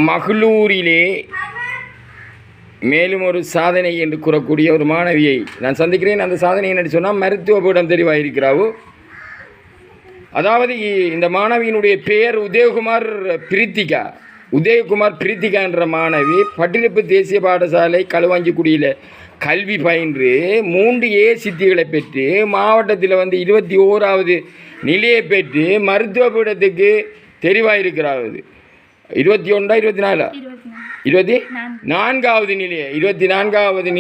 மகளூரிலே மேலும் ஒரு சாதனை என்று கூறக்கூடிய ஒரு மாணவியை நான் சந்திக்கிறேன். அந்த சாதனை என்னென்னு சொன்னால் மருத்துவ பீடம் தெரிவாயிருக்கிறாவோ. அதாவது இந்த மாணவியினுடைய பெயர் உதயகுமார் பிரீத்திகா என்ற மாணவி பட்டிருப்பு தேசிய பாடசாலை களுவாஞ்சிக்குடியில் கல்வி பயின்று 3A சித்திகளை பெற்று மாவட்டத்தில் 21வது நிலையை பெற்று மருத்துவ பீடத்துக்கு தெரிவாயிருக்கிறாவது. 24வது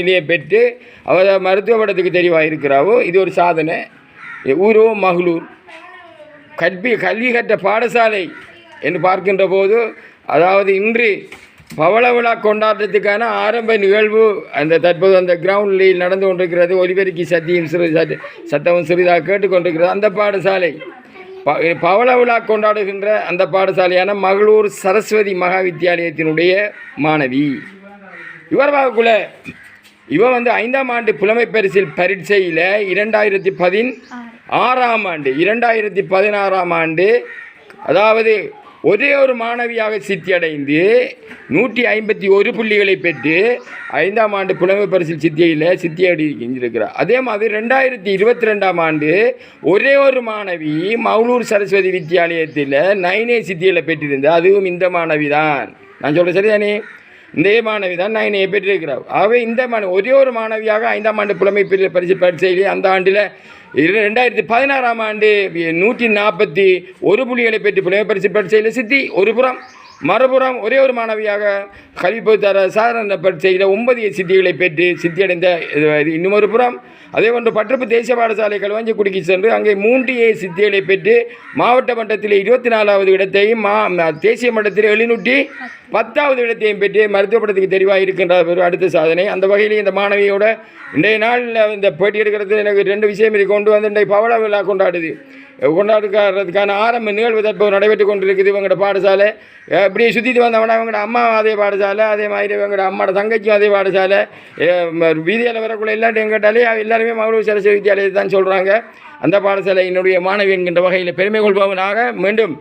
நிலையை பெற்று அவர் மருத்துவ பீடத்துக்கு தெரிவாயிருக்கிறாவோ. இது ஒரு சாதனை. ஊரோ மகளூர் கல்வி கற்ற பாடசாலை என்று பார்க்கின்ற போது, அதாவது இன்று பவள விழா கொண்டாட்டத்துக்கான ஆரம்ப நிகழ்வு தற்போது அந்த கிரவுண்டில் நடந்து கொண்டிருக்கிறது. ஒலிபெருக்கி சத்தமும் சிறிதாக கேட்டுக்கொண்டிருக்கிறது. அந்த பாடசாலை பவள விழா கொண்டாடுகின்ற அந்த பாடசாலையான மகளூர் சரஸ்வதி மகா வித்தியாலயத்தினுடைய மாணவி. இவர் பார்க்கக்குள்ள இவன் 5ஆம் ஆண்டு புலமை பரிசில் பரீட்சையில் 2016ஆம் ஆண்டு அதாவது ஒரே ஒரு மாணவியாக சித்தியடைந்து 151 புள்ளிகளை பெற்று 5ஆம் ஆண்டு புலமை பரிசில் சித்தியடைந்திருக்கிறார். அதே மாதிரி 2022ஆம் ஆண்டு ஒரே ஒரு மாணவி மகளூர் சரஸ்வதி வித்தியாலயத்தில் 9A சித்திகளை பெற்றிருந்தார். அதுவும் இந்த மாணவி தான். நான் சொல்கிறேன் சரிதானே? இந்த மாணவி தான் 9A பெற்றிருக்கிறார். ஆகவே இந்த ஒரே ஒரு மாணவியாக 5ஆம் ஆண்டு புலமை பரிசில் பரீட்சையிலே அந்த ஆண்டில் 2016ஆம் ஆண்டு 141 புள்ளிகளை பெற்று புலமை பரிசில் பரீட்சையில் சித்தி ஒரு புறம், மறுபுறம் ஒரே ஒரு மாணவியாக கல்வி பொதுத்தர சாதாரண பரீட்சையில் 9 சித்திகளை பெற்று சித்தியடைந்த இன்னொரு புறம். அதே போன்று பட்டிருப்பு தேசிய பாடசாலை களுவாஞ்சிக்குடிக்கு சென்று அங்கே 3A சித்திகளை பெற்று மாவட்ட மட்டத்தில் 24வது இடத்தையும் தேசிய மட்டத்தில் 710வது இடத்தையும் பெற்று மருத்துவ படத்துக்கு தெரிவாக இருக்கின்ற ஒரு அடுத்த சாதனை. அந்த வகையில் இந்த மாணவியோட இன்றைய நாளில் இந்த பேட்டி எடுக்கிறது எனக்கு 2 விஷயம் இதை கொண்டு வந்து இன்றைய பவள விழா கொண்டாடுறதுக்கான ஆரம்ப நிகழ்வு தற்போது நடைபெற்று கொண்டிருக்குது. இவங்களோட பாடசாலை இப்படியே சுற்றிட்டு வந்தவனா இவங்களோட அம்மா அதே பாடசாலை, அதே மாதிரி இவங்களோட அம்மாவோட தங்கச்சியும் அதே பாடசாலை. வீதியில் வரக்குள்ள எல்லாத்தையும் எங்கிட்டாலே எல்லாருமே மகளூர் சரஸ்வதி வித்தியாலயத்தை தான் சொல்கிறாங்க. அந்த பாடசாலை என்னுடைய மாணவி என்கின்ற வகையில் பெருமை கொள்பவனாக மீண்டும்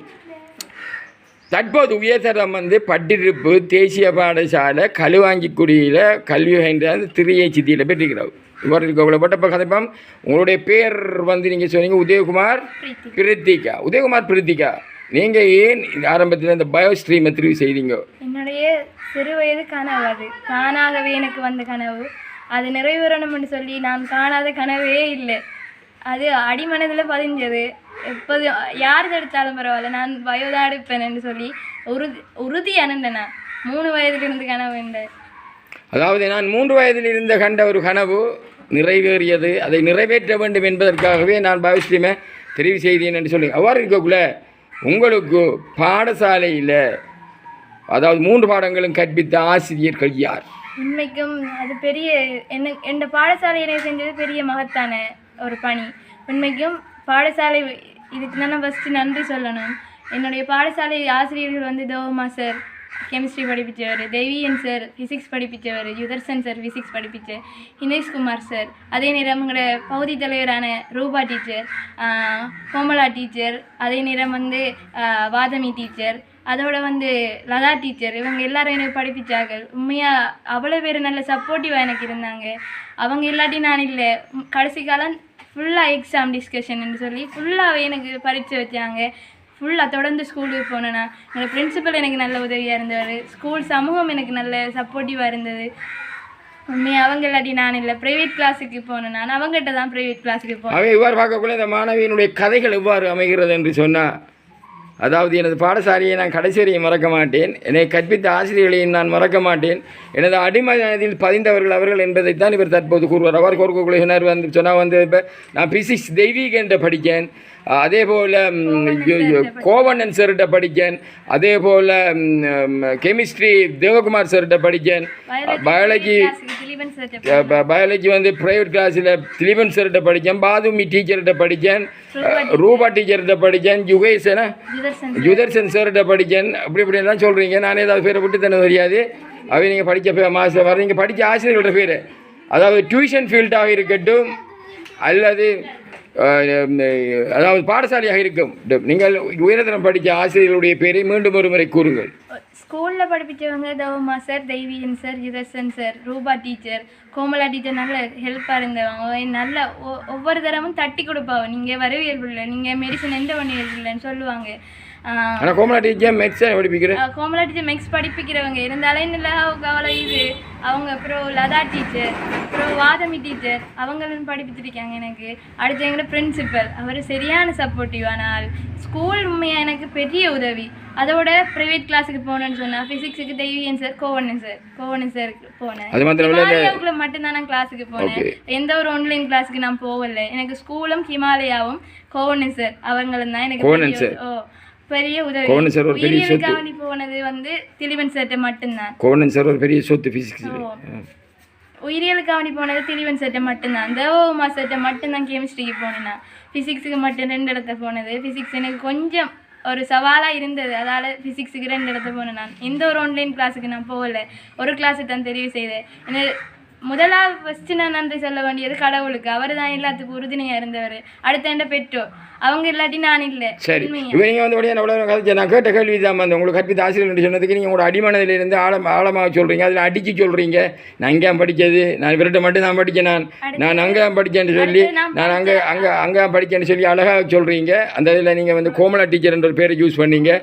தற்போது உயர்தரம் பட்டிருப்பு தேசிய பாடசாலை களுவாஞ்சிக்குடியில் கல்வி பயின்ற 3A சித்தியில் பெற்றிருக்கிறார். இவர் இவ்வளோப்பட்ட கதைப்பம். உங்களுடைய பேர் நீங்கள் சொன்னீங்க உதயகுமார் பிரீத்திகா. நீங்கள் ஏன் ஆரம்பத்தில் இந்த பயோஸ்ட்ரீமை தெரிவு செய்தீங்க? என்னுடைய சிறு வயது கனவு, அது தானாகவே எனக்கு வந்த கனவு. அது நிறைவேறணும்னு சொல்லி நான் காணாத கனவே இல்லை. அது அடிமனதில் பதிஞ்சது. எப்போது யார் தடுத்தாலும் பரவாயில்ல, நான் பயோதான் எடுப்பேன்னு சொல்லி உறுதி அனந்தனா 3 வயதிலிருந்து கனவு உண்டு. அதாவது நான் 3 வயதில் இருந்த கண்ட ஒரு கனவு நிறைவேறியது. அதை நிறைவேற்ற வேண்டும் என்பதற்காகவே நான் பயோஸ்ட்ரீமை தெரிவு செய்தேன் என்று சொல்லி அவ்வாறு இருக்கக்குள்ள உங்களுக்கு பாடசாலையில் அதாவது 3 பாடங்களும் கற்பித்த ஆசிரியர்கள் யார்? உண்மைக்கும் அது பெரிய என் பாடசாலையிலே செஞ்சது பெரிய மகத்தான ஒரு பணி. உண்மைக்கும் பாடசாலை இதுக்கு நான் ஃபஸ்ட்டு நன்றி சொல்லணும். என்னுடைய பாடசாலை ஆசிரியர்கள் தேவமா சார் கெமிஸ்ட்ரி படிப்பிச்சவர், தேவியன் சார் ஃபிசிக்ஸ் படிப்பிச்சவர், யுதர்சன் சார் ஃபிசிக்ஸ் படிப்பிச்சார், ஹினேஷ்குமார் சார், அதே நேரம் எங்களோட பகுதி தலைவரான ரூபா டீச்சர், கோமலா டீச்சர், அதே நேரம் வாதமி டீச்சர், அதோட லதா டீச்சர், இவங்க எல்லாரும் எனக்கு படிப்பிச்சாங்க. உண்மையாக அவ்வளோ பேர் நல்ல சப்போர்ட்டிவாக எனக்கு இருந்தாங்க. அவங்க இல்லாட்டி நான் இல்லை. கடைசி காலம் ஃபுல்லாக எக்ஸாம் டிஸ்கஷன்னு சொல்லி ஃபுல்லாகவே எனக்கு பரீட்சை வச்சாங்க. ஃபுல்லாக தொடர்ந்து ஸ்கூலுக்கு போனேன்னா என்னோடய பிரின்சிபல் எனக்கு நல்ல உதவியாக இருந்தார். ஸ்கூல் சமூகம் எனக்கு நல்ல சப்போர்ட்டிவாக இருந்தது. உண்மையாக அவங்க இல்லாட்டி நான் இல்லை. ப்ரைவேட் கிளாஸுக்கு போனேன், நான் அவங்ககிட்ட தான் ப்ரைவேட் கிளாஸுக்கு போனேன். இவ்வாறு பார்க்கக்குள்ள இந்த மாணவியினுடைய கதைகள் எவ்வாறு அமைகிறது என்று சொன்னால், அதாவது எனது பாடசாலையை நான் கடைசி வரையும் மறக்க மாட்டேன். என்னை கற்பித்த ஆசிரியர்களையும் நான் மறக்க மாட்டேன். எனது அடிமனதில் பதிந்தவர்கள் அவர்கள் என்பதைத்தான் இவர் தற்போது கூறுவார். அவர் கோர்க்குள்ள சொன்னால் இப்போ நான் பிசிக்ஸ் தெய்வீக என்று படித்தேன். அதே போல் கோவண்ணன் சார்கிட்ட படித்தேன். அதே போல் கெமிஸ்ட்ரி தேவகுமார் சார்கிட்ட படித்தேன். பயாலஜி ப்ரைவேட் கிளாஸில் திலீபன் சார்கிட்ட படித்தேன். பாதுமி டீச்சர்கிட்ட படித்தேன். ரூபா டீச்சர்கிட்ட படித்தேன். யுதர்சன் சார்கிட்ட படித்தேன். இப்படிலாம் சொல்கிறீங்க. நான் ஏதாவது பேரை விட்டு தானே தெரியாது. அவை நீங்கள் படித்த மாஸ்டர் வர நீங்கள் படித்த ஆசிரியர்களோட பேர், அதாவது டியூஷன் ஃபீல்டாக இருக்கட்டும் அல்லது அதாவது பாடசாலையாக இருக்கும். நீங்கள் உயர்தரம் படித்த ஆசிரியர்களுடைய பேரை மீண்டும் ஒரு முறை கூறுங்கள். ஸ்கூலில் படிப்பிச்சவங்க தவமா சார், தெய்வீகன் சார், யுதர்சன் சார், ரூபா டீச்சர், கோமலா டீச்சர் நல்ல ஹெல்ப்பாக இருந்தவங்க. நல்ல ஒவ்வொரு தரமும் தட்டி கொடுப்பாங்க. நீங்கள் வரவியல் இல்லை, நீங்கள் மெடிசன் எந்த பண்ணியல் இல்லைன்னு சொல்லுவாங்க. ஆனால் கோமலா டீச்சர் மேக்ஸ் படிப்பிக்கிறேன். கோமலா டீச்சர் மேக்ஸ் படிப்பிக்கிறவங்க இருந்தாலும் இல்லை அவ்வளோ இது. அவங்க அப்புறம் லதா டீச்சர், அப்புறம் வாதமி டீச்சர் அவங்களும் படிப்பிச்சிருக்காங்க எனக்கு. அடுத்து எங்களோட பிரின்சிபல் அவர் சரியான சப்போர்ட்டிவான ஆள். ஸ்கூல் உண்மையாக எனக்கு பெரிய உதவி. அதோட ப்ரைவேட் கிளாஸுக்கு போனேன்னு சொன்னால் ஃபிசிக்ஸுக்கு தெய்வீகன் சார், கோவணன் சாருக்கு போனேன். ஹிமாலயாவுக்குள்ள மட்டும்தான் நான் கிளாஸுக்கு போனேன். எந்த ஒரு ஆன்லைன் கிளாஸுக்கு நான் போகலை. எனக்கு ஸ்கூலும் ஹிமாலயாவும் கோவணன் சார் அவங்களும் தான் எனக்கு பெரிய உதவி. உயிரியலுக்காக போனது வந்து திலீவன் சார்ட்ட மட்டும்தான். கோவணன் சார் ஒரு பெரிய சொத்து பிசிக்ஸ். உயிரியலுக்காக போனது திலீவன் சார்ட்ட மட்டும்தான். தேவகுமார் சார்ட்ட மட்டும்தான் கெமிஸ்ட்ரிக்கு போனேன். நான் ஃபிசிக்ஸுக்கு மட்டும் 2 இடத்த போனது. ஃபிசிக்ஸ் எனக்கு கொஞ்சம் ஒரு சவாலாக இருந்தது. அதால் ஃபிசிக்ஸுக்கு 2 இடத்த போனேன். நான் எந்த ஒரு ஆன்லைன் கிளாஸுக்கு நான் போகலை. ஒரு கிளாஸுக்கு தான் தெரிவு செய்தேன். முதலாவது ஃபஸ்ட்டு நான் நன்றி சொல்ல வேண்டியது கடவுளுக்கு. அவர் தான் எல்லாத்துக்கும் உறுதுணையாக இருந்தவர். அடுத்த எந்த பெற்றோர் அவங்க இல்லாட்டி நான் இல்லை. சரி, இப்போ நீங்கள் வந்து நான் கேட்ட கேள்வி தான் வந்து உங்களுக்கு கற்பித்த ஆசிரியர் சொன்னதுக்கு நீங்கள் உங்களோட அடிமனதிலிருந்து ஆழமாக சொல்கிறீங்க. அதில் அடித்து சொல்கிறீங்க. நான் இங்கே படித்தது, நான் இவர்கிட்ட மட்டும் தான் படித்தேன், நான் அங்கே படித்தேன்னு சொல்லி, நான் அங்கே படித்தேன்னு சொல்லி அழகாக சொல்கிறீங்க. அந்த இதில் நீங்கள் வந்து கோமலா டீச்சர்ன்ற ஒரு பேரை யூஸ் பண்ணீங்க.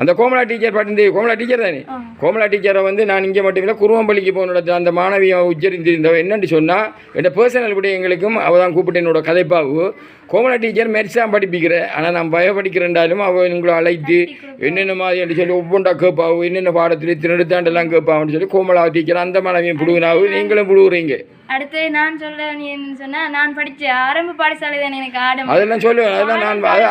அந்த கோமலா டீச்சர் படிந்து கோமலா டீச்சர் தானே. கோமலா டீச்சரை வந்து நான் இங்கே மட்டும் இல்லை குருவம்பள்ளிக்கு போனோட அந்த மாணவியை உச்சரித்திருந்தவ என்னென்னு சொன்னால் என்னோட பர்சனல் விடயங்களுக்கும் அவள் தான் கூப்பிட்டு என்னோட கதைப்பாவு. கோமலா டீச்சர் மேத்ஸ் தான் படிப்பிக்கிறேன், ஆனால் நான் படிக்கிறேன்டாலும் அவள் உங்களை அழைத்து என்னென்ன மாதிரி சொல்லி ஒவ்வொன்றா கேட்பாவு, என்னென்ன பாடத்தில் திருடுத்தாண்டெல்லாம் கேட்பாவுன்னு சொல்லி கோமலா டீச்சர் அந்த மாணவியும் புடுவினாவு, நீங்களும் புடுவுறீங்க. அடுத்து நான் சொல்ல என்னன்னு சொன்னால் நான் படித்த ஆரம்ப பாடசாலை தான் எனக்கு ஆடம். அதெல்லாம் சொல்லுவேன். அதெல்லாம் நான்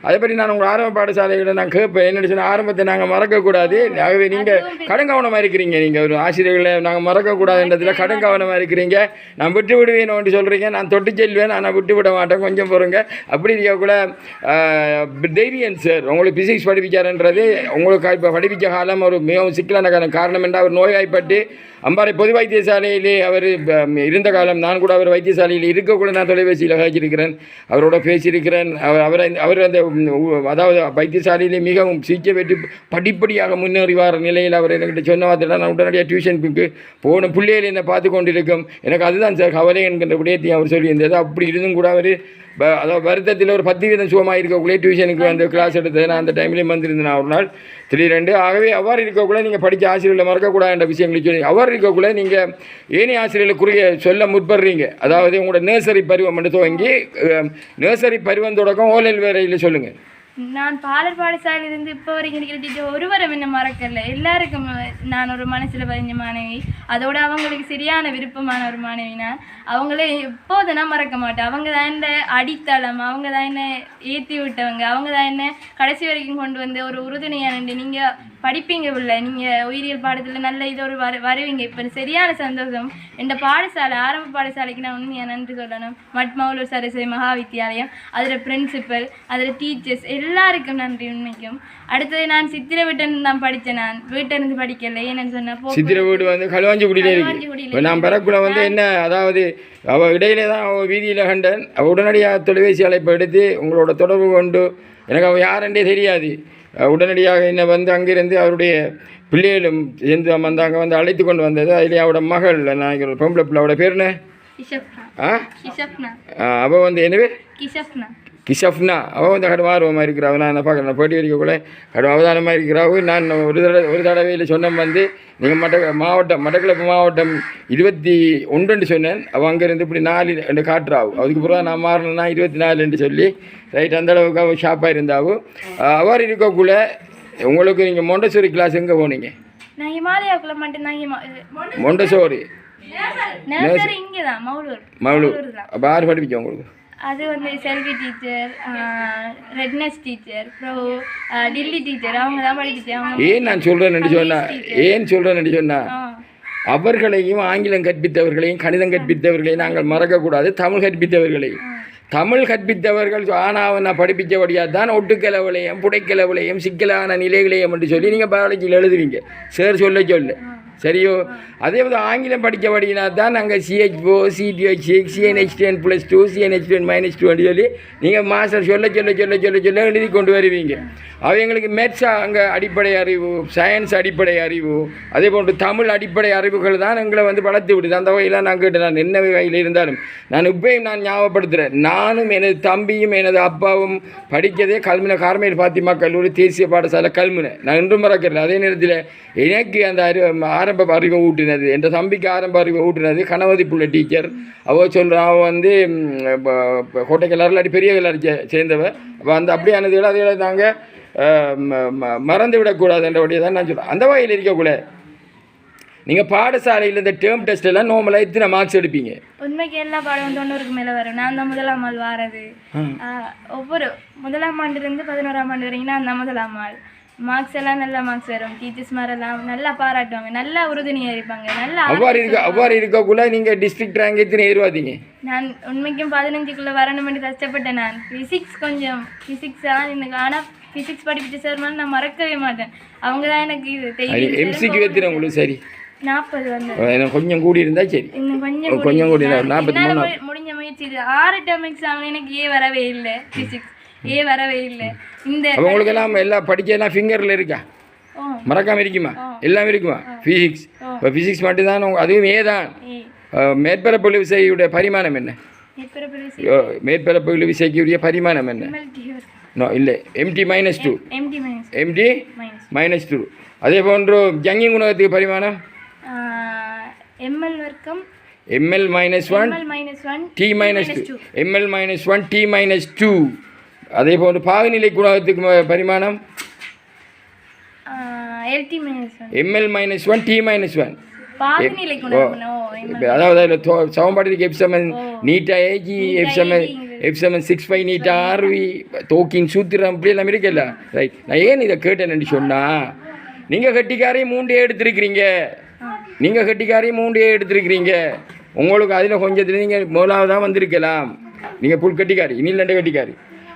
அதை பற்றி நான் உங்கள் ஆரம்ப பாடசாலைகளை நான் கேட்பேன். என்னென்னு சொன்னால் ஆரம்பத்தை நாங்கள் மறக்கக்கூடாது. ஆகவே நீங்கள் கடுங்கவனமாக இருக்கிறீங்க. நீங்கள் ஒரு ஆசிரியர்களை நாங்கள் மறக்கக்கூடாதுன்றதுல கடுங்கவனமாக இருக்கிறீங்க. நான் விட்டு விடுவேன்னு சொல்கிறீங்க. நான் தொட்டு செல்வேன், ஆனால் விட்டு விட மாட்டேன். கொஞ்சம் போகிறேங்க. அப்படி இருக்கக்கூட தெய்வீகன் சார் உங்களுக்கு பிசிக்ஸ் படிப்பிச்சாருன்றது உங்களுக்கு இப்போ படிப்பிச்ச காலம் ஒரு மிகவும் சிக்கலான காரணம் என்றால் அவர் நோய்வாய்ப்பட்டு அம்பாறை பொது வைத்தியசாலையிலே அவர் இருந்த காலம். நான் கூட அவர் வைத்தியசாலையில் இருக்கக்கூட நான் தொலைபேசியில் கழிச்சிருக்கிறேன், அவரோட பேசியிருக்கிறேன். அவர் அந்த அதாவது வைத்தியசாலையிலே மிகவும் சிகிச்சை பெற்று படிப்படியாக முன்னேறி வர நிலையில் அவர் என்கிட்ட சொன்ன வார்த்தை நான் உடனடியாக டியூஷனுக்கு போன பிள்ளைகள் என்னை பார்த்து கொண்டிருக்கும். எனக்கு அதுதான் சார் கவலை என்கின்ற விடயத்தையும் அவர் சொல்லியிருந்தது. அப்படி இருந்தும் கூட அவர் அதாவது வருத்தத்தில் ஒரு 10% சுகமாக இருக்கக்குள்ளே டியூஷனுக்கு வந்து கிளாஸ் எடுத்தது. நான் அந்த டைம்லேயும் வந்திருந்தேன் நான் ஒரு நாள் திடீரெண்டு. ஆகவே அவ்வாறு இருக்கக்குள்ளே நீங்கள் படித்த ஆசிரியர்களை மறக்கக்கூடாது என்ற விஷயங்களை சொல்லி அவ்வாறு இருக்கக்குள்ளே நீங்கள் ஏனைய ஆசிரியர்களுக்குரிய சொல்ல முற்படுறீங்க. அதாவது உங்களோட நர்சரி பருவம் மட்டும் துவங்கி நர்சரி பருவம் தொடக்கம் ஓலல் வரையில் சொல்லுங்கள். நான் பாலர் பாடசாலையிலிருந்து இப்போ வரைக்கும் இருக்கிற டீச்சர் ஒருவரும் என்ன மறக்கல. எல்லாருக்கும் நான் ஒரு மனசில் பதிஞ்ச மாணவி. அதோட அவங்களுக்கு சரியான விருப்பமான ஒரு மாணவி. நான் அவங்களே எப்போது நான் மறக்க மாட்டேன். அவங்க தான் என்ன அடித்தளம், அவங்க தான் என்ன ஏற்றி விட்டவங்க, அவங்க தான் என்ன கடைசி வரைக்கும் கொண்டு வந்து ஒரு உறுதுணையாக நின்று நீங்கள் படிப்பீங்க இல்லை, நீங்கள் உயிரியல் பாடத்தில் நல்ல இது ஒரு வருவீங்க. இப்போ சரியான சந்தோஷம். என் பாடசாலை ஆரம்ப பாடசாலைக்கு நான் உண்மையாக நன்றி சொல்லணும். மட்மௌலூர் சரஸ்வதி மகா வித்தியாலயம், அதில் பிரின்சிபல், அதில் டீச்சர்ஸ் எல்லாருக்கும் நன்றி உண்மைக்கும். அடுத்தது நான் சித்திரை வீட்டிலிருந்து தான் படித்தேன். நான் வீட்டிலிருந்து படிக்கல. ஏன்னு சொன்னால் சித்திரை வீடு வந்து களுவாஞ்சிக்குடியில் இருக்கு. நான் பெறக்குள்ள வந்து என்ன அதாவது அவள் இடையிலே தான் அவள் வீதியில் கண்டன். அவள் உடனடியாக தொலைபேசி அழைப்பு எடுத்து உங்களோட தொடர்பு கொண்டு எனக்கு அவள் யாருன்றே தெரியாது. உடனடியாக என்னை வந்து அங்கிருந்து அவருடைய பிள்ளைகளும் சேர்ந்து வந்தாங்க, வந்து அழைத்து கொண்டு வந்தது. அதிலே அவரோட மகள் நான் பொம்பளை பிள்ளை அவட பேர் என்ன அவள் வந்து என்னவே கிஷப்னா அவள் வந்து கடுமார்வமாக இருக்கிறாள். நான் என்ன பார்க்குறேன் போட்டி வரைக்கக்குள்ளே கடும் அவதானமாக இருக்கிறாவு. நான் ஒரு தடவையில் சொன்னேன் வந்து நீங்கள் மட்டக்களப்பு மாவட்டம் 21 சொன்னேன். அவள் அங்கேருந்து இப்படி 4 காட்டுறாவும். அதுக்கு பிறகு நான் மாறினா 24 சொல்லி ரைட் அந்த அளவுக்கு அவள் ஷாப்பாக இருந்தாவும். அவர் இருக்கக்குள்ளே உங்களுக்கு நீங்கள் மொண்டசோரி கிளாஸ் எங்கே போனீங்க? நான் ஹிமாலயாவுக்குள்ள மட்டும்தான். மொண்டசோரி இங்கே தான் மவுளூர். அப்போ யார் படிப்பிச்சோம் உங்களுக்கு? அது வந்து செல்வி டீச்சர், ரெட்னஸ் டீச்சர், அப்புறம் டில்லி டீச்சர், அவங்க தான் படிப்பிச்சாங்க. ஏன் நான் சொல்கிறேன்னு சொன்னால் அவர்களையும் ஆங்கிலம் கற்பித்தவர்களையும் கணிதம் கற்பித்தவர்களையும் நாங்கள் மறக்கக்கூடாது. தமிழ் கற்பித்தவர்கள் ஆனால் நான் படிப்பித்தபடியாக தான் ஒட்டுக்கிழவுலையும் புடைக்கிழவுலையும் சிக்கலான நிலைகளையும் என்று சொல்லி நீங்கள் பயாலஜியில் எழுதுவீங்க. சார் சொல்ல சரியோ? அதே போது ஆங்கிலம் படித்தபடினா தான் நாங்கள் CH4 CTH6 CNH10+2 CNH10-2 சொல்லி நீங்கள் மாஸ்டர் சொல்ல எழுதி கொண்டு வருவீங்க. அவங்களுக்கு மேத்ஸ் அங்கே அடிப்படை அறிவு, சயின்ஸ் அடிப்படை அறிவு, அதே போன்று தமிழ் அடிப்படை அறிவுகள் தான் எங்களை வந்து வளர்த்து விடுது. அந்த வகையில் நான் கேட்டேன், நான் என்ன வகையில் இருந்தாலும் நான் இப்பயும் நான் ஞாபகப்படுத்துகிறேன், நானும் எனது தம்பியும் எனது அப்பாவும் படித்ததே கல்முனை கார்மேல் பாத்திமா கல்லூரி தேசிய பாடசாலை கல்முனை. நான் இன்றும் மறக்கிறேன். அதே நேரத்தில் எனக்கு அந்த ஆரம்ப அறிவை ஊட்டினது, என் தம்பிக்கு ஆரம்ப அறிவை ஊட்டினது கணவதி புள்ள டீச்சர். அவள் சொல்கிறான், அவள் வந்து கோட்டை கிளறு பெரிய கிளறு சேர்ந்தவள். அப்போ அந்த அப்படியானதுகளை அதை நாங்கள் மறந்து விடக்கூடாது என்றபடியே தான் நான் சொல்கிறேன். அந்த வகையில் இருக்கக்கூடாது. நீங்கள் பாடசாலையில் இந்த டேர்ம் டெஸ்ட் எல்லாம் நார்மலாக எத்தனை மார்க்ஸ் எடுப்பீங்க? உண்மைக்கு எல்லா பாடம் 90க்கு மேலே வரும். நான் தான் முதலாம் ஆள் வாரது. ஒவ்வொரு முதலாம் ஆண்டுலேருந்து 11ஆம் ஆண்டு வரைக்கும் நான் தான் முதலாம் ஆள். மார்க்ஸ் எல்லாம் நல்ல மார்க்ஸ் வரும். டீச்சர்ஸ் மாதிரிலாம் நல்லா பாராட்டுவாங்க, நல்லா உறுதுணையாக இருப்பாங்க. நல்லா அவ்வாறு இருக்கக்குள்ள நீங்கள் டிஸ்ட்ரிக்ட் ரேங்க் எத்தனை எதிர்பார்த்தீங்க? நான் உண்மைக்கும் 15க்குள்ளே வரணும்னு கஷ்டப்பட்டேன். நான் ஃபிசிக்ஸ் தான் எனக்கு, ஆனால் ஃபிசிக்ஸ் படிப்பிச்ச சார் மாதிரி நான் மறக்கவே மாட்டேன். அவங்க தான் எனக்கு இது தெரியும். MCQ எத்தனை உங்களுக்கு? சரி 40 வந்து கொஞ்சம் கூடி இருந்தால் சரி, இன்னும் கொஞ்சம் கூடி இருந்தால் 43 முடிஞ்ச முயற்சி. இது 6 டேர்ம் எக்ஸாம் எனக்கு வரவே இல்லை. ஃபிசிக்ஸ் வரவே இல்லை. இந்த உங்களுக்கு எல்லாம் எல்லாம் படிக்கலாம் ஃபிங்கரில் இருக்கா? மறக்காம இருக்குமா? எல்லாம் இருக்குமா? ஃபிசிக்ஸ் இப்போ ஃபிசிக்ஸ் மட்டும்தான். அதுவும் தான். மேற்பரப்பு விசையுடைய பரிமாணம் என்ன? மேற்பரப்பு விசைக்குரிய பரிமாணம் என்ன? இல்லை, MT-2. MT-2. அதே போன்று ஜங்கி குணகத்துக்கு பரிமாணம் ml வர்க்கம் ml-1 T-2 ml-1 T-2. அதே போன்று பாகுநிலை குணகத்துக்கு பரிமாணம் ml-1 T-1. அதாவது அதில் சமன்பாட்டிற்கு F7 நீட்டா ஏஜி F7 6 நீட்டா RV தோக்கின் சூத்திரம் அப்படி எல்லாம் இருக்குல்ல. ரைட். நான் ஏன் இதை கேட்டேன்னு சொன்னால், நீங்கள் கட்டிக்காரையும் 3 எடுத்திருக்கிறீங்க. உங்களுக்கு அதில் கொஞ்சத்தில் நீங்கள் முதலாவதாக வந்திருக்கலாம். நீங்கள் புல் கட்டிக்காரி, இன்னில் கட்டிக்காரி.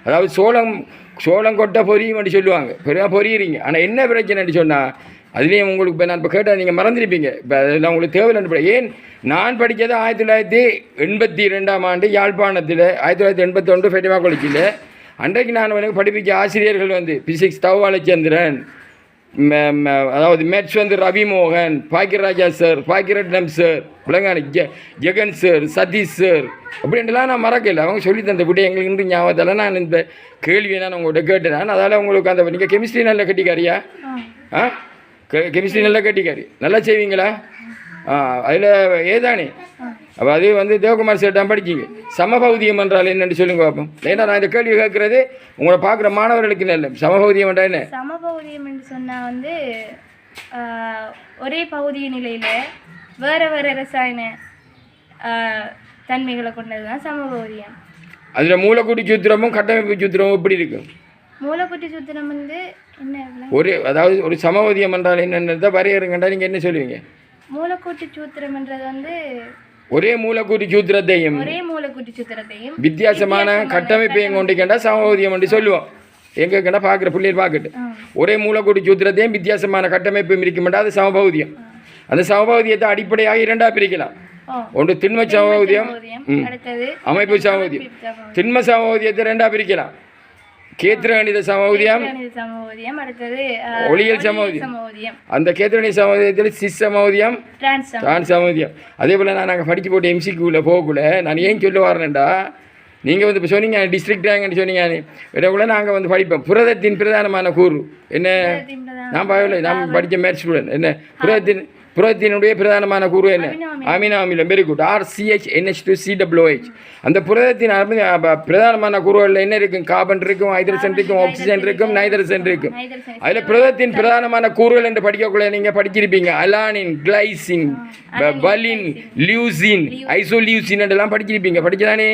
அதாவது சோளம் கொட்டை பொரியும் அப்படி சொல்லுவாங்க. பெருமாக பொரியிறீங்க. ஆனால் என்ன பிரச்சனைன்னு சொன்னால், அதுலேயும் உங்களுக்கு இப்போ நான் இப்போ கேட்டால் நீங்கள் மறந்துருப்பீங்க. இப்போ அதெல்லாம் உங்களுக்கு தேவையில்லை. ஏன் நான் படித்தது 1982ஆம் ஆண்டு யாழ்ப்பாணத்தில், 1981 ஃபெட்டிமா காலேஜில். அன்றைக்கு நான் எனக்கு படிப்பிக்க ஆசிரியர்கள் வந்து பிசிக்ஸ் தவாலச்சந்திரன், அதாவது மேத்ஸ் வந்து ரவிமோகன், பாக்கியராஜா சார், பாக்கியரட்னம் சார், விளங்கான ஜெகன் சார், சதீஷ் சார், அப்படின்ட்டுலாம் நான் மறக்கலை. அவங்க சொல்லி தந்த விட எங்களுக்கு இன்று ஞாபகத்தில் நான் இந்த கேள்வியை நான் உங்கள்கிட்ட கேட்டேன். அதால் உங்களுக்கு அந்த நீங்கள் கெமிஸ்ட்ரி நல்லா கட்டிக்காரியா? கெமிஸ்ட்ரி நல்லா கட்டிக்காரி, நல்லா செய்வீங்களா? அதில் ஏதானே? அப்போ அது வந்து தேவகுமார் சார் தான் படிச்சிங்க. சமபௌதியம் என்றால் என்னென்னு சொல்லுங்க பார்ப்போம். ஏன்னா நான் இந்த கேள்வி கேட்குறது உங்களை பார்க்குற மாணவர்களுக்கு நல்ல. சமபௌதியம் என்றால் என்ன? சமபௌதியம் என்று சொன்னால் வந்து ஒரே பௌதிய நிலையில் வேறு ரசாயன தன்மைகளை கொண்டது தான் சமபௌதியம். அதில் மூலக்கூட்டு சூத்திரமும் கட்டமைப்பு சூத்திரமும் எப்படி இருக்கும்? மூலக்கூட்டு சூத்திரம் வந்து என்ன? அதாவது ஒரு சமபௌதியம் என்றால் என்னென்னதை வரையறுங்கண்டா நீங்கள் என்ன சொல்லுவீங்க? மூலக்கூட்டு சூத்திரம்ன்றது வந்து ஒரே மூலக்கூட்டு சூத்திரத்தையும் வித்தியாசமான கட்டமைப்பையும் கொண்டுக்கண்டா சமபௌதியம் என்று சொல்லுவோம். எங்கே கண்டா பார்க்குற பிள்ளைகள் பார்க்கட்டு, ஒரே மூலக்கூட்டு சூத்திரத்தையும் வித்தியாசமான கட்டமைப்பும் இருக்குமெண்டா அது சமபௌதியம். அந்த சமபௌதியத்தை அடிப்படையாக 2ஆக பிரிக்கலாம். ஒன்று திண்ம சமபௌதியம், அமைப்பு சமபௌதியம். திண்ம சமபௌதியத்தை 2ஆக பிரிக்கலாம். கேத்திரகணித சமபௌதியம், ஒளியியல் சமபௌதியம். அந்த கேத்திரகணித சமபௌதியத்தில் சிஸ் சமபௌதியம், டிரான்ஸ் சமபௌதியம். அதே போல் நாங்கள் படித்து போட்டு MCQவில் போகக்குள்ள நான் ஏன் சொல்ல வரேன்டா, நீங்கள் வந்து இப்போ சொன்னீங்க டிஸ்ட்ரிக்ட் ரேங்க்னு சொன்னீங்க. இடக்குள்ள நாங்கள் வந்து படிப்போம். புரதத்தின் பிரதானமான கூறு என்ன? நான் பார்க்கல, நான் படித்த மேத்ஸ் ஸ்டூடெண்ட். என்ன புரதத்தினுடைய பிரதானமான கூறு என்ன? அமினோ அமிலம். Very good. RCH NH2COOH. அந்த புரதத்தின் பிரதானமான கூறுகளில் என்ன இருக்கும்? கார்பன் இருக்கும், ஹைட்ரஜன் இருக்கும், ஆக்சிஜன் இருக்கும், நைட்ரஜன் இருக்கும். அதில் புரதத்தின் பிரதானமான கூறுகள் என்று படிக்கக்குள்ள நீங்கள் படிச்சிருப்பீங்க. அலானின், கிளைசின், வலின், லியூசின், ஐசோலியூசின் என்றெல்லாம் படிச்சிருப்பீங்க. படிக்கதானே?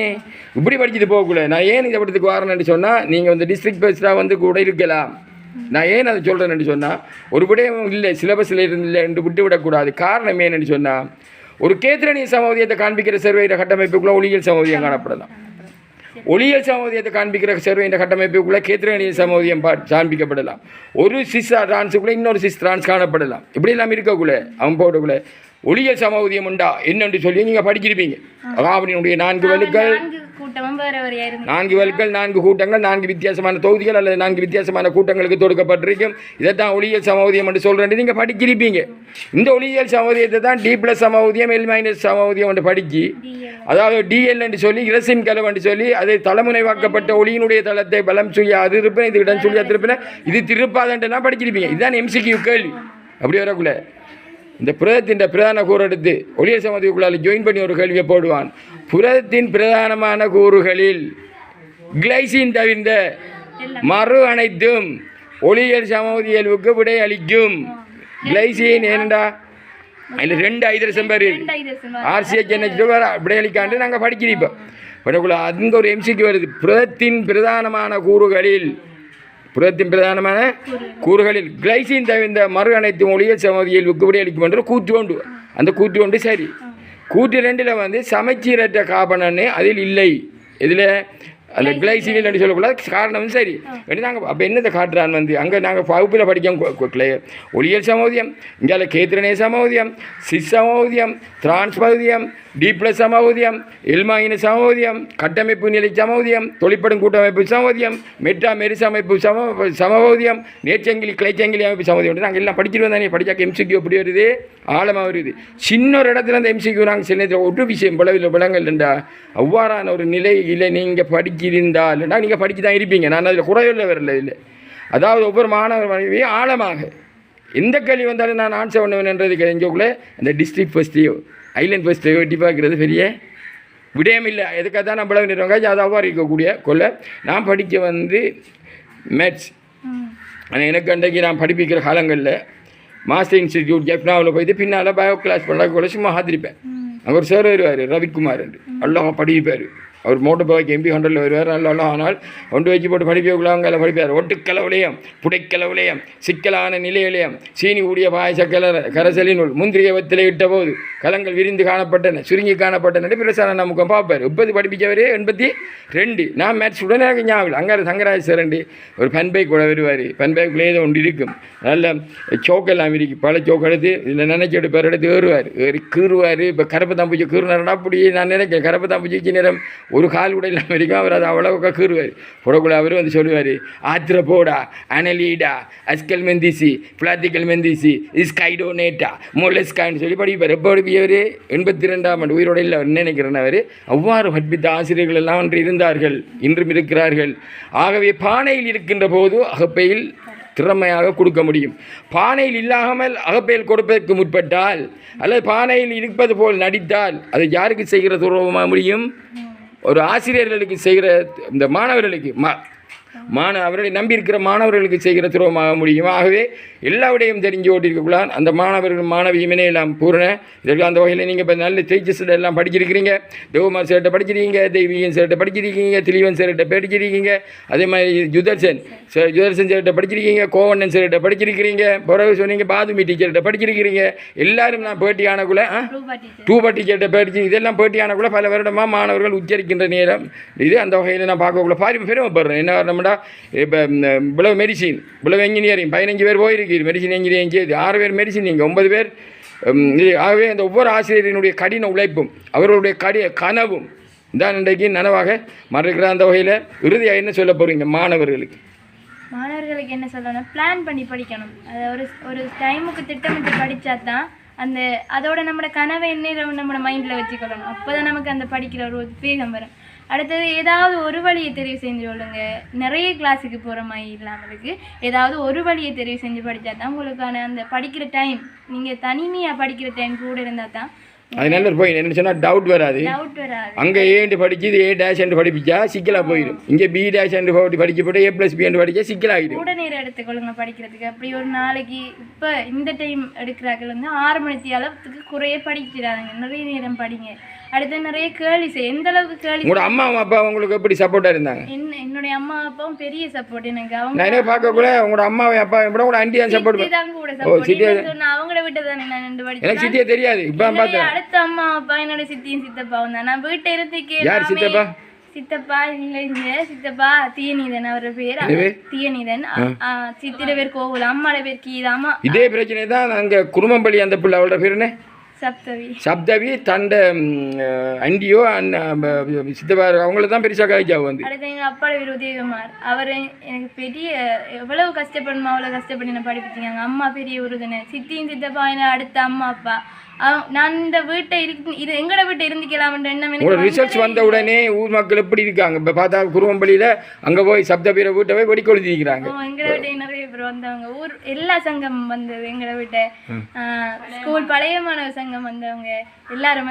இப்படி படிச்சுட்டு போகக்குள்ள நான் ஏன் இதை படத்துக்கு வரணுன்னு சொன்னால், நீங்கள் வந்து டிஸ்ட்ரிக்ட் பேஸ்டாக வந்து கூட இருக்கலாம். நான் ஏன் அதை சொல்கிறேன்னு சொன்னால், ஒரு விடயம் இல்லை சிலபஸில் இல்லை என்று விட்டு விடக்கூடாது. காரணம் ஏன்னு சொன்னால், ஒரு கேத்திரணிய சமபௌதியத்தை காண்பிக்கிற சர்வேயிட கட்டமைப்புக்குள்ள ஒளியியல் சமபௌதியம் காணப்படலாம். ஒளியியல் சமூகத்தை காண்பிக்கிற சர்வே என்ற கட்டமைப்புக்குள்ளே கேத்திரனியல் சமூகம் காண்பிக்கப்படலாம். ஒரு சிஸ் டிரான்ஸுக்குள்ளே இன்னொரு சிஸ் டிரான்ஸ் காணப்படலாம். இப்படி எல்லாம் இருக்கக்குள்ள அவன் போடக்குள்ள ஒளியியல் சமூகம் உண்டா என்னென்று சொல்லி நீங்கள் படிச்சிருப்பீங்க. அவனுடைய 4 வலுக்கள், 4 வலுக்கள், 4 கூட்டங்கள், 4 வித்தியாசமான தொகுதிகள் அல்லது 4 வித்தியாசமான கூட்டங்களுக்கு தொடுக்கப்பட்டிருக்கும். இதைத்தான் ஒளியியல் சமூகம் என்று சொல்கிறேன் நீங்கள் படிச்சிருப்பீங்க. இந்த ஒளியியல் சமூகத்தை தான் D+ சமூகம் L- சமூகம் என்று படிச்சு, அதாவது DL என்று சொல்லி இரசின் கலவு என்று சொல்லி அதை தலைமுனைவாக்கப்பட்ட ஒளியினுடைய தளத்தை பலம் சொல்லி அது இருப்பேன், இது இடம் சொல்லி திருப்பின, இது திருப்பாதன்றெல்லாம் படிச்சிருப்பீங்க. இதுதான் MCQ கேள்வி. அப்படி வரக்குள்ள இந்த புரதத்தின் பிரதான கூறு எடுத்து ஒளியியல் சமூகத்துக்குள்ளால் ஜாயின் பண்ணி ஒரு கேள்வியை போடுவான். புரதத்தின் பிரதானமான கூறுகளில் கிளைசின் தவிர்ந்த மறு அனைத்தும் ஒளியியல் சமூக இயல்புக்கு விடை அளிக்கும். கிளைசின் ஏனண்டா அதில் 2 ஹைட்ரஜன் பேர் RCH விடை அளிக்காண்டு நாங்கள் படிக்கிறோம். படக்குள்ள அங்கே ஒரு MCQ வருது. புரதத்தின் பிரதானமான கூறுகளில் கிளைசின் தவிர்ந்த மறு அனைத்தும் ஒளியியல் சமூக இயல்புக்கு விடை அளிக்கும் என்று கூற்று உண்டு. அந்த கூற்று உண்டு சரி. கூற்று 2 சமச்சீரற்ற காபனன்னு அதில் இல்லை. இதில் அந்த கிளைசினில் என்று சொல்லக்கூடாது. காரணம் சரி. நாங்கள் அப்போ என்னத்தை காட்டுறான் அங்கே நாங்கள் வகுப்பில் படிக்க ஒளியியல் சமூகம், இங்கே கேத்திரனே சமூகம், சிஸ் சமூகம், டிரான்ஸ்பகுதியம், D+ சமூகம், L- சமூகம், கட்டமைப்பு நிலை சமூகம், தொழிற்படும் கூட்டமைப்பு சமூகம், மெரி அமைப்பு சமூகம், நேர்ச்சங்கிலி கிளைச்சங்கிலி அமைப்பு சமூகம். நாங்கள் எல்லாம் படிச்சுட்டு வந்தானே. படித்தாக்க MCQ எப்படி வருது, ஆழமாக வருது. சின்ன ஒரு இடத்துல அந்த MCQ நாங்கள் சில நேரத்தில் ஒரு விஷயம் விளங்கல் இல்லைண்டா. அவ்வாறான ஒரு நிலையில் நீங்கள் படிச்சிருந்தால் இல்லைண்டா நீங்கள் படித்து தான் இருப்பீங்க. நான் அதில் குறையுள்ள வரல இல்லை. அதாவது ஒவ்வொரு மாணவர் மனைவியும் ஆழமாக எந்த கேள்வி வந்தாலும் நான் ஆன்சர் பண்ணுவேன்ன்றது தெரிஞ்சக்குள்ளே அந்த டிஸ்ட்ரிக்ட் ஃபஸ்ட்டையோ ஐலண்ட் ஃபஸ்ட்டையோ எட்டி பார்க்குறது பெரிய விடயம் இல்லை. எதுக்காக தான் நம்மள நிறுவங்க அது அவ்வாறு இருக்கக்கூடிய நான் படிக்க மேத்ஸ். ஆனால் எனக்கு அன்றைக்கு நான் படிப்பிக்கிற காலங்களில் மாஸ்டர் இன்ஸ்டிடியூட் ஜெப்னாவில் போயிட்டு பின்னால் பயோ கிளாஸ் பண்ண சும்மா ஆத்திருப்பேன். அங்கே ஒரு சார் வருவார், ரவிக்குமார் என்று நல்லா படிப்பார். அவர் மோட்டர் பைக் MP 100 வருவார். நல்லா ஆனால் ஒன்று வச்சு போட்டு படிப்பவங்கள படிப்பார். ஒட்டுக்கல விளையம், புடைக்கல விளையம், சிக்கலான நிலையிலையம், சீனி கூடிய பாயச கரசலினுள் முந்திரிய வெத்திலை இட்ட போது கலங்கள் விரிந்து காணப்பட்டன, சுருங்கி காணப்பட்டன பிரசாரம் நமக்கு பார்ப்பார். 30 படிப்பிச்சவர் 82. நான் மேத்ஸ் உடனே எனக்கு ஞாபகம். அங்கே சங்கராஜ் சார் ஒரு பன்பைக் கூட வருவார். பன்பைக்குள்ளே ஏதோ ஒன்று இருக்கும். நல்ல சோக்கெல்லாம் இருக்கு. பல சோக்கு எடுத்து இதில் நினைச்சி எடுப்பார். எடுத்து ஏறுவார், கீறுவார். இப்போ கருப்பு தாம்பூச்சி கீறுனாரா அப்படி நான் நினைக்கிறேன். கருப்பு தாம்பூச்சி நேரம் ஒரு கால் கூட இல்லாமல் இருக்கும். அவர் அது அவ்வளோக்கா கீறுவார். போடக்குள்ள அவர் சொல்லுவார், ஆத்ரபோடா, அனலீடா, அஸ்கல் மெந்திசி, பிளாத்திக்கல் மெந்திசி, ஸ்கைடோனேட்டா, மொலஸ்கான்னு சொல்லி படிப்பார். எப்போ படிப்பியவர் 82ஆம் ஆண்டு உயிரோட இல்லை அவர் நினைக்கிறேன். அவர் அவ்வாறு படிப்பித்த ஆசிரியர்கள் எல்லாம் ஒன்று இருந்தார்கள், இன்றும் இருக்கிறார்கள். ஆகவே பானையில் இருக்கின்ற போது அகப்பையில் திறமையாக கொடுக்க முடியும். பானையில் இல்லாமல் அகப்பையில் கொடுப்பதற்கு முற்பட்டால் அல்லது பானையில் இருப்பது போல் நடித்தால் அதை யாருக்கு செய்கிற துரோகமாக முடியும்? ஒரு ஆசிரியர்களுக்கு செய்கிற இந்த மாணவர்களுக்கு அவர்களை நம்பியிருக்கிற மாணவர்களுக்கு செய்கிற துரோகமாக முடியும். ஆகவே எல்லா விடையும் தெரிஞ்சு ஓட்டிருக்கலாம் அந்த மாணவர்கள் மாணவியுமே எல்லாம் பூரண இதற்கு அந்த வகையில் நீங்கள் இப்போ நல்ல டீச்சர்ஸ் எல்லாம் படிச்சிருக்கிறீங்க. தேவகுமார் சார்கிட்ட படிச்சிருக்கீங்க, தெய்வீகன் சார்கிட்ட படிச்சிருக்கீங்க, திலீவன் சார்கிட்ட படிச்சிருக்கீங்க, அதே மாதிரி ஜுதர்சன் சார்கிட்ட படிச்சிருக்கீங்க, கோவண்ணன் சார்கிட்ட படிச்சிருக்கிறீங்க, பிறகு சொன்னீங்க பாதுமி டீச்சர்கிட்ட படிச்சிருக்கிறீங்க. எல்லாரும் நான் பேட்டியானக்குள்ள டூபா டீச்சர்கிட்ட படிச்சு இதெல்லாம் பேட்டியானக்குள்ள பல வருடமாக மாணவர்கள் உச்சரிக்கின்ற நேரம் இது. அந்த வகையில் நான் பார்க்கக்குள்ள பெருமைப்படுறேன். என்ன காரணம்டா, இப்போ இவ்வளவு மெடிசின், இவ்வளவு இன்ஜினியரிங் 15 பேர் போயிருக்கு மெடிசின் இன்ஜினியரிங் செய்து, 6 பேர் மெடிசின், நீங்கள் 9 பேர். ஆகவே அந்த ஒவ்வொரு ஆசிரியரினுடைய கடின உழைப்பும் அவர்களுடைய கனவும் தான் இன்றைக்கு நனவாக மறுக்கிற. அந்த வகையில் இறுதியாக என்ன சொல்ல போகிறீங்க மாணவர்களுக்கு? மாணவர்களுக்கு என்ன சொல்லணும், பிளான் பண்ணி படிக்கணும். அதை ஒரு டைமுக்கு திட்டமிட்டு படித்தா தான் அதோட நம்மளோட கனவை என்ன நம்மளோட மைண்டில் வச்சுக்கொள்ளணும். அப்போ தான் நமக்கு அந்த படிக்கிற ஒரு உத்வேகம் வரும். அடுத்தது ஏதாவது ஒரு வழியை தெரிவு செஞ்சு கொள்ளுங்க. நிறைய கிளாஸுக்கு போகிற மாதிரி இல்லாமலுக்கு ஏதாவது ஒரு வழியை தெரிவு செஞ்சு படித்தா தான் உங்களுக்கான அந்த படிக்கிற டைம், நீங்கள் தனிமையாக படிக்கிற டைம் கூட இருந்தால் தான் அது நல்ல போய் என்ன சொன்னால் டவுட் வராது. அங்கே ஏண்டு படிச்சு இது A- படிப்பிச்சா சிக்கலாக போயிடும். இங்கே B- படிக்க போட்டு A+B படித்தா சிக்கலாகிடும். கூட நேரம் எடுத்துக்கொள்ளுங்க படிக்கிறதுக்கு. அப்படி ஒரு நாளைக்கு இப்போ இந்த டைம் எடுக்கிறார்கள் 6 மணி அளவுக்கு குறைய படிக்கிறாங்க. நிறைய நேரம் படிங்க. அடுத்து நிறைய கேள்வி செய்ய. எந்த அளவுக்கு கேள்வி. உங்களோட அம்மா அப்பா உங்களுக்கு எப்படி சப்போர்ட்டாக இருந்தாங்க? என்னுடைய அம்மா அப்பாவும் பெரிய சப்போர்ட் எனக்கு. அவங்க நான் பார்க்கக்கூட உங்களோட அம்மாவை அப்பா கூட உங்களோட ஆண்டி தான் சப்போர்ட் தான் கூட சப்போர்ட். அவங்கள விட்டு தானே நான் ரெண்டு படிச்சேன். எனக்கு சித்தியே தெரியாது. இப்போ பார்த்தேன் அடுத்த அம்மா அப்பா என்னோட சித்தியும் சித்தப்பாவும் தான். நான் வீட்டை இருந்துக்கே யார் சித்தப்பா? சித்தப்பா இல்லைங்க சித்தப்பா தீயநீதன் அவர் பேர் தீயநீதன் சித்திர பேர் கோகுல் அம்மாட பேர் கீதாமா. இதே பிரச்சனை தான் அங்கே குருமம்பள்ளி அந்த பிள்ளை அவளோட பேர் என்ன சப்தவி சப்தவி தண்ட அண்டியோ சித்தப்பா அவங்கள தான் பெருசாக காய்ச்சாவும் வந்து அடுத்து எங்கள் அப்பாட பேர் உதயகுமார் அவர் எனக்கு பெரிய எவ்வளவு கஷ்டப்படணுமோ அவ்வளோ கஷ்டப்பட்டு என்ன படிப்பிச்சிங்க அம்மா பெரிய உறுதுணை சித்தியும் சித்தப்பா என்ன அடுத்த அம்மா அப்பா நான் இந்த வீட்டை இது எங்களோட வீட்டை இருந்துக்கலாம்ன்ற எண்ணம் உங்களோட ரிசல்ட்ஸ் வந்த உடனே ஊர் மக்கள் எப்படி இருக்காங்க இப்போ பார்த்தா குருவம்பள்ளியில் அங்கே போய் சப்தபீர வீட்டை போய் வெடி கொளுத்திக்கிறாங்க. எங்களோட வீட்டை நிறைய பேர் வந்தவங்க ஊர் எல்லா சங்கம் வந்தது எங்களோட வீட்டை ஸ்கூல் பழைய மாணவர் சங்கம் வந்தவங்க எல்லாரும்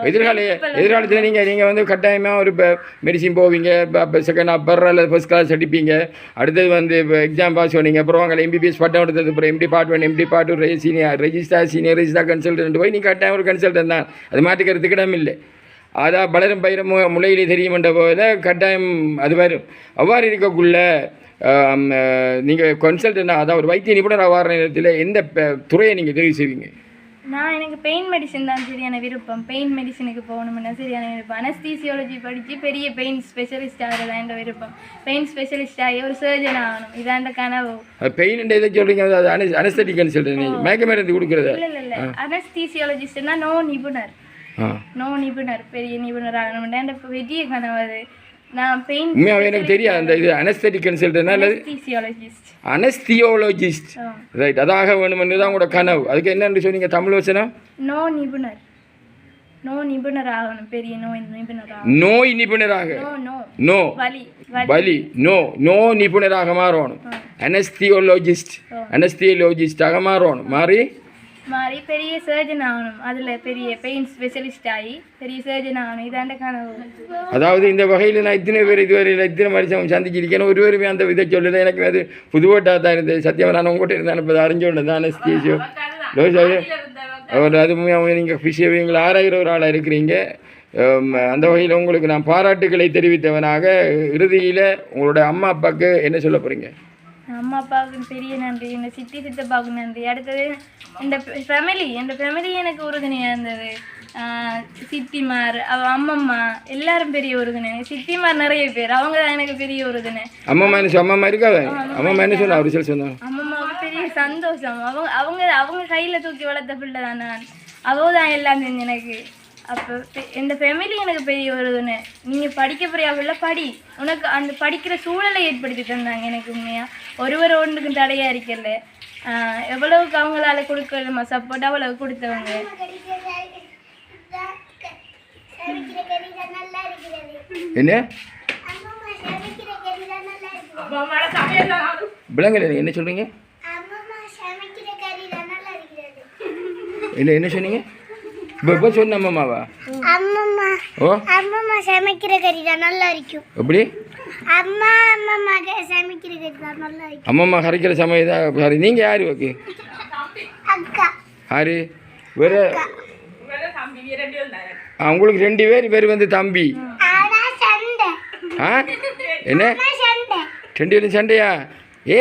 எதிர்காலத்தில் நீங்கள் வந்து கட்டாயமாக ஒரு இப்போ மெடிசின் போவீங்க இப்போ செகண்ட் அப்பர் அல்லது ஃபர்ஸ்ட் கிளாஸ் அடிப்பீங்க. அடுத்தது வந்து இப்போ எக்ஸாம் பாஸ் பண்ணீங்க அப்புறம் அங்கே எம்பிபிஎஸ் பட்டம் எடுத்தது அப்புறம் MD part 1 MD part 2 senior register consultant போய் நீங்கள் கட்டாயம் ஒரு கன்சல்டன்ட் தான். அது மாட்டுக்கிறதுக்கு இடம் இல்லை. அதான் பலரும் பயிரும் முளையிலே தெரியுமென்ற போல கட்டாயம் அது வரும். அவ்வாறு இருக்கக்குள்ள நீங்கள் கன்சல்டன்ட் அதான் ஒரு வைத்திய நிபுணர் வார நேரத்தில் எந்த துறையை நீங்கள் தெரிவு செய்வீங்க? நான் எனக்கு பெயின் மெடிசன் தான் சரியான விருப்பம். பெயின் மெடிசனுக்கு போகணும்னா சரியான விருப்பம். அனஸ்தீசியாலஜி படித்து பெரிய பெயின் ஸ்பெஷலிஸ்ட் ஆகிறதா என்ற விருப்பம். பெயின் ஸ்பெஷலிஸ்ட் ஆகி ஒரு சர்ஜன் ஆகணும் இதான் இந்த கனவு. பெயின் எதை சொல்கிறீங்க? அது அனஸ்தட்டிக் கன்சல்டன்ட் மயக்க மருந்து கொடுக்குறது இல்லை அனஸ்தீசியாலஜிஸ்ட்னா நோ நிபுணர் பெரிய நிபுணர் ஆகணும் என்ற பெரிய கனவு. அது நான் பெயின் உண்மையாகவே எனக்கு தெரியாது அந்த இது அனஸ்தட்டிக் கன்சல்டன்ட்னா அனஸ்தியோலஜிஸ்ட் ரைட் அதாக வேணுமென்று தான் உங்களோட கனவு. அதுக்கு என்னென்று சொன்னீங்க தமிழ் வசனம்? நோ நிபுணர் ஆகணும் பெரிய நோய் நிபுணராக நோ வலி நோ நிபுணராக மாறணும். அனஸ்தியோலஜிஸ்டாக மாறணும் மாறி பெரிய சர்ஜன் ஆகணும். அதில் பெரிய பெயின் ஸ்பெஷலிஸ்ட் ஆகி பெரிய சர்ஜன் ஆகணும் இதாண்ட கனவு. அதாவது இந்த வகையில் நான் இத்தனை பேர் இதுவரையில் இத்தனை மனுஷன் சந்திச்சிருக்கேன். ஒருவருமே அந்த இதை சொல்லலை. எனக்கு அது புதுவட்டாக தான் இருந்தது. சத்தியமாக நான் உங்கள்கிட்ட இருந்தேன் இப்போ அறிஞ்சு கொண்டு தான் அனஸ்தீசியோ அவர் அதுவுமே அவங்க நீங்கள் ஃபிஷியவங்களை ஆராயிற ஒரு ஆளாக இருக்கிறீங்க. அந்த வகையில் உங்களுக்கு நான் பாராட்டுக்களை தெரிவித்தவனாக இறுதியில் உங்களோட அம்மா அப்பாவுக்கு என்ன சொல்ல போகிறீங்க? அம்மா அப்பாவுக்கு பெரிய நன்றி. இந்த சித்தி சித்தப்பாவுக்கு நன்றி. அடுத்தது இந்த ஃபேமிலி எனக்கு உறுதுணையாக இருந்தது. சித்திமார் அம்மம்மா எல்லாரும் பெரிய உறுதுணை. சித்திமார் நிறைய பேர் அவங்க தான் எனக்கு பெரிய உறுதுணை. அம்மம்மா இருக்காது அம்மம்மா என்ன சொன்னா ரிசல்ட் சொன்னாங்க. அம்மம்மாவுக்கு பெரிய சந்தோஷம். அவங்க கையில் தூக்கி வளர்த்த பிள்ளை தான் நான். அவள் தான் எல்லாம் செஞ்சு எனக்கு. அப்போ இந்த ஃபேமிலி எனக்கு பெரிய உறுதுணை. நீங்கள் படிக்க போறியாவில் படி உனக்கு அந்த படிக்கிற சூழலை ஏற்படுத்தி தந்தாங்க எனக்கு. உண்மையாக ஒருவர் ஒன்றுக்கும் தடையாக இருக்கல. எவ்வளவுக்கு அவங்களால கொடுக்கணுமா சப்போர்ட் அவ்வளவு கொடுத்தவங்க. என்ன விளங்கல என்ன சொல்றீங்க? என்ன சொன்னீங்க? இப்போ சொன்ன அம்மாவா? அம்மா சமைக்கிற கறி தான் நல்லா இருக்கும். எப்படி? அம்மா சமைக்கிற கறி தான் நல்லா இருக்கும். அம்மா கரைக்கிற சமையல் சாரி. நீங்கள் யார் ஓகே? அக்கா. யாரு வேறு? உங்களுக்கு 2 பேர் வந்து தம்பி. என்ன 2 பேரும் சண்டையா?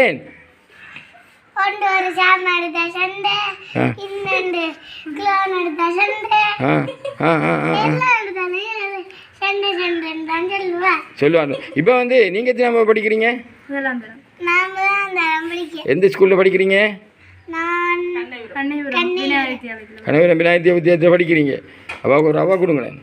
ஏன்? ஒரு சாமான் எடுத்தா சண்டை, இன்னொன்று கிலோன் எடுத்தா சண்டை, எல்லாம் எடுத்தாலே சண்டை தான் சொல்லுவாங்க. இப்போ வந்து நீங்கள் எத்தனை படிக்கிறீங்க? எந்த ஸ்கூலில் படிக்கிறீங்க? கனவீரம் விநாயகர் வித்தியாலயத்தில் படிக்கிறீங்க. அவாவுக்கு ஒரு ரவா கொடுங்களேன்.